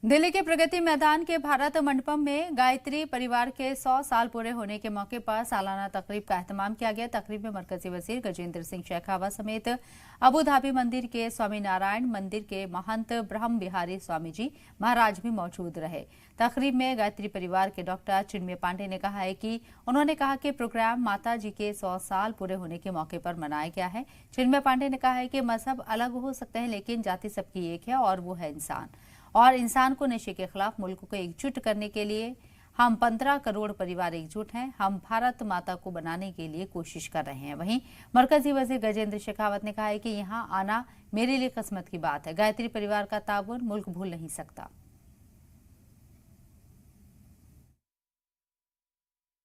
दिल्ली के प्रगति मैदान के भारत मंडपम में गायत्री परिवार के 100 साल पूरे होने के मौके पर सालाना तकरीब का एहतमाम किया गया। तकरीब में मरकजी वजीर गजेंद्र सिंह शेखावत समेत अबू धाबी मंदिर के स्वामी नारायण मंदिर के महंत ब्रह्म बिहारी स्वामी जी महाराज भी मौजूद रहे। तकरीब में गायत्री परिवार के डॉक्टर चिन्मय पांडे ने कहा है कि उन्होंने कहा कि प्रोग्राम माता जी के 100 साल पूरे होने के मौके पर मनाया गया है। चिन्मय पांडे ने कहा है कि मजहब अलग हो सकते हैं, लेकिन जाति सबकी एक है और वो है इंसान, और इंसान को नशे के खिलाफ मुल्क को एकजुट करने के लिए हम 15 करोड़ परिवार एकजुट हैं। हम भारत माता को बनाने के लिए कोशिश कर रहे हैं। वहीं मरकजी वजीर गजेंद्र शेखावत ने कहा है कि यहां आना मेरे लिए किस्मत की बात है। गायत्री परिवार का ताउन मुल्क भूल नहीं सकता।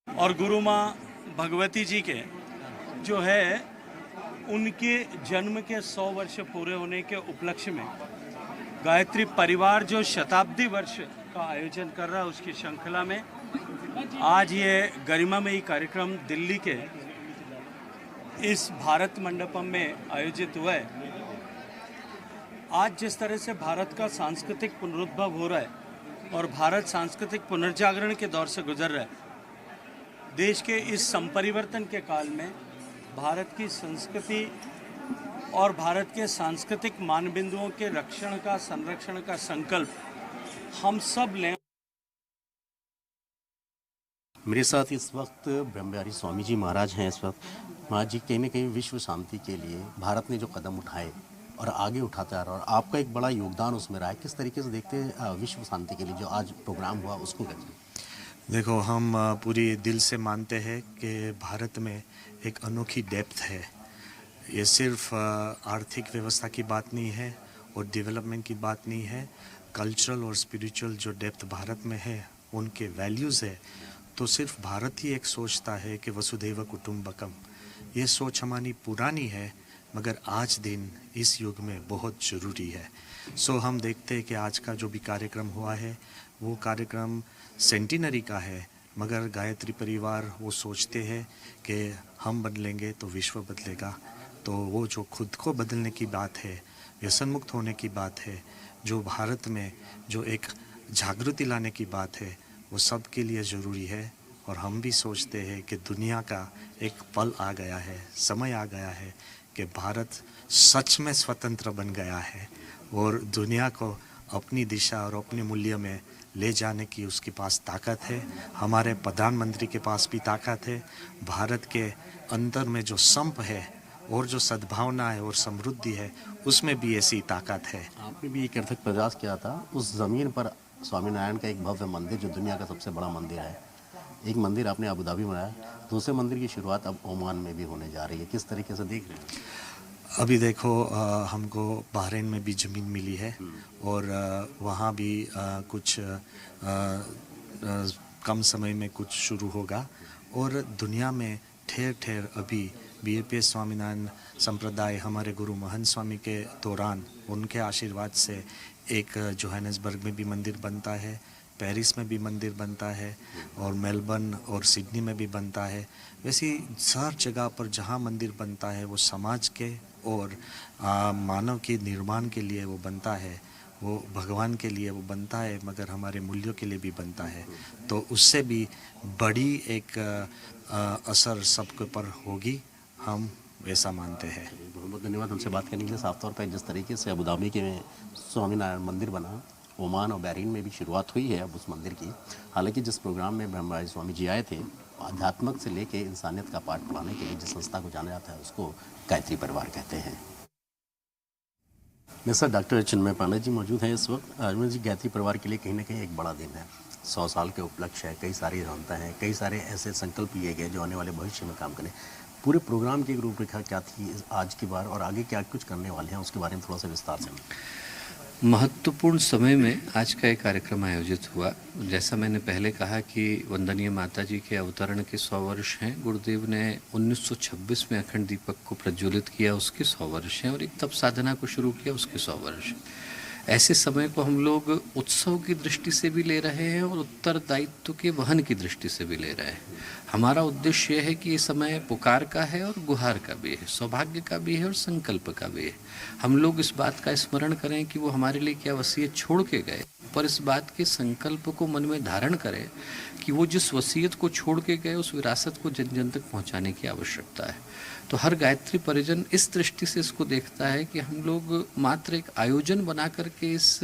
और गुरु माँ भगवती जी के जो है उनके जन्म के 100 वर्ष पूरे होने के उपलक्ष्य में गायत्री परिवार जो शताब्दी वर्ष का आयोजन कर रहा है, उसकी श्रृंखला में आज ये गरिमामयी कार्यक्रम दिल्ली के इस भारत मंडपम में आयोजित हुआ है। आज जिस तरह से भारत का सांस्कृतिक पुनरुद्भव हो रहा है और भारत सांस्कृतिक पुनर्जागरण के दौर से गुजर रहा है, देश के इस संपरिवर्तन के काल में भारत की संस्कृति और भारत के सांस्कृतिक मानबिंदुओं के रक्षण का, संरक्षण का संकल्प हम सब लें। मेरे साथ इस वक्त ब्रह्म बिहारी स्वामी जी महाराज हैं। इस वक्त महाराज जी कहीं न कहीं विश्व शांति के लिए भारत ने जो कदम उठाए और आगे उठाता रहा, और आपका एक बड़ा योगदान उसमें रहा है। किस तरीके से देखते हैं विश्व शांति के लिए जो आज प्रोग्राम हुआ उसको कैसे? देखो, हम पूरी दिल से मानते हैं कि भारत में एक अनोखी डेप्थ है। ये सिर्फ आर्थिक व्यवस्था की बात नहीं है और डेवलपमेंट की बात नहीं है। कल्चरल और स्पिरिचुअल जो डेप्थ भारत में है, उनके वैल्यूज़ है, तो सिर्फ भारत ही एक सोचता है कि वसुधैव कुटुंबकम। ये सोच हमारी पुरानी है, मगर आज दिन इस युग में बहुत ज़रूरी है। सो हम देखते हैं कि आज का जो भी कार्यक्रम हुआ है वो कार्यक्रम सेंटिनरी का है, मगर गायत्री परिवार वो सोचते हैं कि हम बदलेंगे तो विश्व बदलेगा। तो वो जो खुद को बदलने की बात है, व्यसन मुक्त होने की बात है, जो भारत में जो एक जागृति लाने की बात है, वो सब के लिए ज़रूरी है। और हम भी सोचते हैं कि दुनिया का एक पल आ गया है, समय आ गया है कि भारत सच में स्वतंत्र बन गया है और दुनिया को अपनी दिशा और अपने मूल्य में ले जाने की उसके पास ताकत है। हमारे प्रधानमंत्री के पास भी ताकत है। भारत के अंदर में जो संप है और जो सद्भावना है और समृद्धि है, उसमें भी ऐसी ताकत है। आपने भी एक अर्थक प्रयास किया था। उस ज़मीन पर स्वामीनारायण का एक भव्य मंदिर जो दुनिया का सबसे बड़ा मंदिर है, एक मंदिर आपने अबू धाबी में बनाया, दूसरे मंदिर की शुरुआत अब ओमान में भी होने जा रही है। किस तरीके से देख रहे हैं? अभी देखो, हमको बहरीन में भी ज़मीन मिली है और वहाँ भी कुछ कम समय में कुछ शुरू होगा। और दुनिया में ठेर ठेर अभी बीएपीएस स्वामीनारायण संप्रदाय हमारे गुरु महंत स्वामी के दौरान उनके आशीर्वाद से एक जोहानिसबर्ग में भी मंदिर बनता है, पेरिस में भी मंदिर बनता है, और मेलबर्न और सिडनी में भी बनता है। वैसे हर जगह पर जहाँ मंदिर बनता है वो समाज के और मानव के निर्माण के लिए वो बनता है, वो भगवान के लिए वो बनता है, मगर हमारे मूल्यों के लिए भी बनता है। तो उससे भी बड़ी एक असर सबके ऊपर होगी, हम वैसा मानते हैं। बहुत बहुत धन्यवाद हमसे बात करने के लिए। साफ तौर पर जिस तरीके से अबू धाबी के स्वामीनारायण मंदिर बना, ओमान और बहरीन में भी शुरुआत हुई है अब उस मंदिर की। हालांकि जिस प्रोग्राम में ब्रह्म बिहारी स्वामी जी आए थे, आध्यात्मिक से लेके इंसानियत का पाठ पढ़ाने के लिए जिस संस्था को जाना जाता है उसको गायत्री परिवार कहते हैं। मेरे साथ डॉक्टर चिन्मय पांडे जी मौजूद हैं इस वक्त। अजमेर जी, गायत्री परिवार के लिए कहीं ना कहीं एक बड़ा दिन है। 100 साल के उपलक्ष्य है, कई सारी रौनता हैं, कई सारे ऐसे संकल्प लिए गए जो आने वाले भविष्य में काम करें। पूरे प्रोग्राम की रूपरेखा क्या थी आज की बार, और आगे क्या कुछ करने वाले हैं उसके बारे में थोड़ा सा विस्तार से? महत्वपूर्ण समय में आज का एक कार्यक्रम आयोजित हुआ। जैसा मैंने पहले कहा कि वंदनीय माता जी के अवतरण के 100 वर्ष हैं। गुरुदेव ने 1926 में अखंड दीपक को प्रज्वलित किया, उसके 100 वर्ष हैं, और एक तप साधना को शुरू किया, उसके 100 वर्ष। ऐसे समय को हम लोग उत्सव की दृष्टि से भी ले रहे हैं और उत्तरदायित्व के वहन की दृष्टि से भी ले रहे हैं। हमारा उद्देश्य यह है कि ये समय पुकार का है और गुहार का भी है, सौभाग्य का भी है और संकल्प का भी है। हम लोग इस बात का स्मरण करें कि वो हमारे लिए क्या वसीयत छोड़ के गए। पर इस बात के संकल्प को मन में धारण करें कि वो जिस वसीयत को छोड़ के गए उस विरासत को जन जन तक पहुंचाने की आवश्यकता है। तो हर गायत्री परिजन इस दृष्टि से इसको देखता है कि हम लोग मात्र एक आयोजन बना करके इस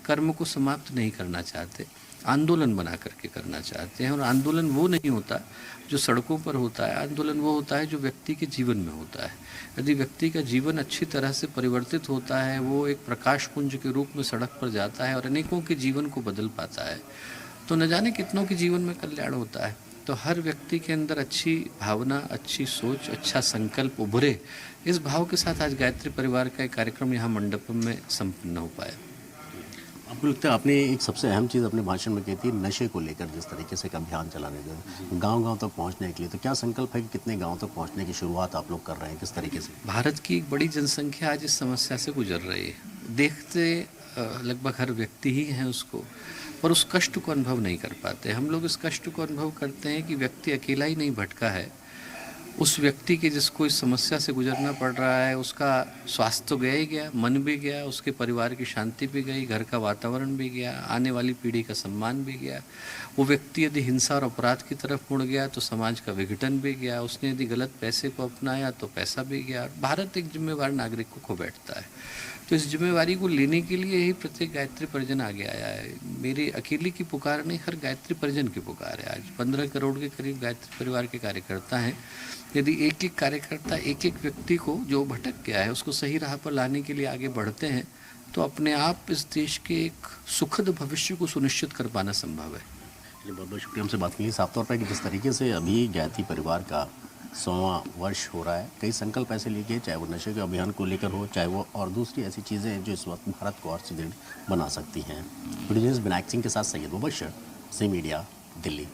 कर्म को समाप्त नहीं करना चाहते, आंदोलन बना करके करना चाहते हैं। और आंदोलन वो नहीं होता जो सड़कों पर होता है, आंदोलन वो होता है जो व्यक्ति के जीवन में होता है। यदि व्यक्ति का जीवन अच्छी तरह से परिवर्तित होता है, वो एक प्रकाश पुंज के रूप में सड़क पर जाता है और अनेकों के जीवन को बदल पाता है, तो न जाने कितनों के जीवन में कल्याण होता है। तो हर व्यक्ति के अंदर अच्छी भावना, अच्छी सोच, अच्छा संकल्प उभरे, इस भाव के साथ आज गायत्री परिवार का एक कार्यक्रम यहाँ मंडपम में संपन्न हो पाया। आपको लगता है आपने एक सबसे अहम चीज़ अपने भाषण में कही थी, नशे को लेकर जिस तरीके से एक अभियान चलाने का गांव-गांव तक पहुंचने के लिए, तो क्या संकल्प है कि कितने गांव तक पहुंचने की शुरुआत आप लोग कर रहे हैं, किस तरीके से? भारत की एक बड़ी जनसंख्या आज इस समस्या से गुजर रही है। देखते लगभग हर व्यक्ति ही है उसको, पर उस कष्ट को अनुभव नहीं कर पाते। हम लोग इस कष्ट को अनुभव करते हैं कि व्यक्ति अकेला ही नहीं भटका है, उस व्यक्ति के जिसको इस समस्या से गुजरना पड़ रहा है उसका स्वास्थ्य तो गया ही गया, मन भी गया, उसके परिवार की शांति भी गई, घर का वातावरण भी गया, आने वाली पीढ़ी का सम्मान भी गया। वो व्यक्ति यदि हिंसा और अपराध की तरफ मुड़ गया तो समाज का विघटन भी गया, उसने यदि गलत पैसे को अपनाया तो पैसा भी गया। भारत एक जिम्मेवार नागरिक को खो बैठता है, तो इस जिम्मेवारी को लेने के लिए ही प्रत्येक गायत्री परिजन आगे आया है। मेरी अकेले की पुकार नहीं, हर गायत्री परिजन की पुकार है। आज 15 करोड़ के करीब गायत्री परिवार के कार्यकर्ता हैं। यदि एक एक कार्यकर्ता एक एक व्यक्ति को जो भटक गया है उसको सही राह पर लाने के लिए आगे बढ़ते हैं, तो अपने आप इस देश के एक सुखद भविष्य को सुनिश्चित कर पाना संभव है। बहुत बहुत शुक्रिया हमसे बात के लिए। साफ तौर पर कि जिस तरीके से अभी गायत्री परिवार का 100वां वर्ष हो रहा है, कई संकल्प ऐसे लिए गए, चाहे वो नशे के अभियान को लेकर हो, चाहे वो और दूसरी ऐसी चीज़ें हैं जो इस वक्त भारत को और सुदृढ़ बना सकती हैं। प्रोड्यूसर विनायक सिंह के साथ सैयद मुबशर, सी मीडिया, दिल्ली।